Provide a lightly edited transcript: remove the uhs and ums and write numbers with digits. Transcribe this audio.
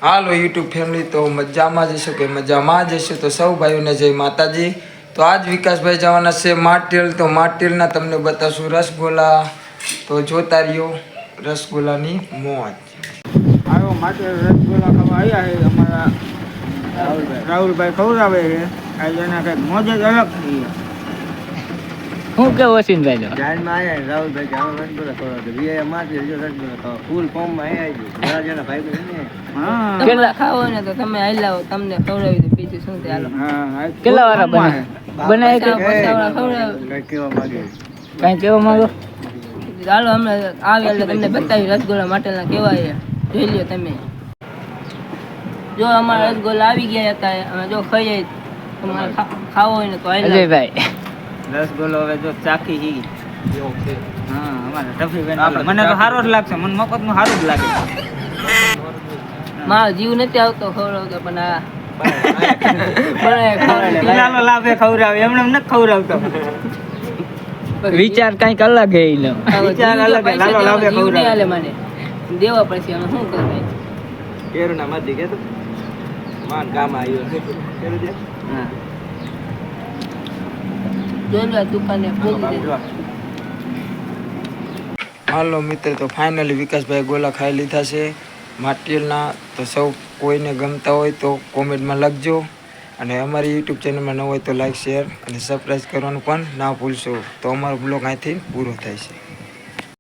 હાલો YouTube family, તો મજામાં જઈશું કે મજામાં જઈશું? તો સૌ ભાઈઓને જય માતાજી। તો આજ વિકાસભાઈ જવાના છે માટેલ, તો માટેલના તમને બતાવશું રસગોલા। તો જોતા રહ્યો રસગોલાની મોજ। આવ્યો માટેલ રસગોલા ખાવા આવ્યા છે અમારા રાહુલભાઈ ખવડાવે છે। આજે એના કંઈક મોજ જ અલગ થઈ। હું કે વસીનભાઈ લો જાનમાં આવ્યા રાહુલભાઈ કે હવે રસગોલા ખવડાવે વીઆઈ માટેલ જો રસગોલા ખાવા ફૂલ ફોર્મમાં આવ્યા રાજાના ભાઈ ને। હા કેટલા ખાવો ને તો તમે હાલાવો, તમને ખવડાવી દો, બીજું શું તે હાલો। હા કેટલા વાળા બનાવે કે કઈ કેવા માંગે કઈ કેવા માંગો? હાલો અમે આવે એટલે તમને બતાવી રસગોલા માટેના કેવા છે, જોઈ લ્યો તમે। જો અમારા રસગોલા આવી ગયા હતા, અમે જો ખાઈએ, તમારે ખાવો હોય ને તો અજયભાઈ રસગોલો હવે જો ચાખી હી હા અમારે ટફીબેન મને તો સારો જ લાગશે, મને મફતનું સારું જ લાગે। મારો જીવ નથી આવતો ખવડાવતો, પણ લાલો લાભે ખવડાવે એમને નથી ખવડાવતો। વિચાર કઈક અલગ હે એનો વિચાર અલગ લાલો લાભે ખવડાવે મને દેવા પછી અમે શું કરવું? કેરુના મધી કે તો માન કામ આવ્યો કેરું દે હા જોઈ દુકાને પૂરી દે। હાલો મિત્ર, તો ફાઇનલી વિકાસભાઈ ગોલા ખાઈ લીધા છે માટેલના। તો સૌ કોઈને ગમતા હોય તો કોમેન્ટમાં લખજો, અને અમારી યુટ્યુબ ચેનલમાં ન હોય તો લાઈક, શેર અને સબસ્ક્રાઈબ કરવાનું પણ ના ભૂલશો। તો અમારો બ્લોગ અહીંથી પૂરો થાય છે।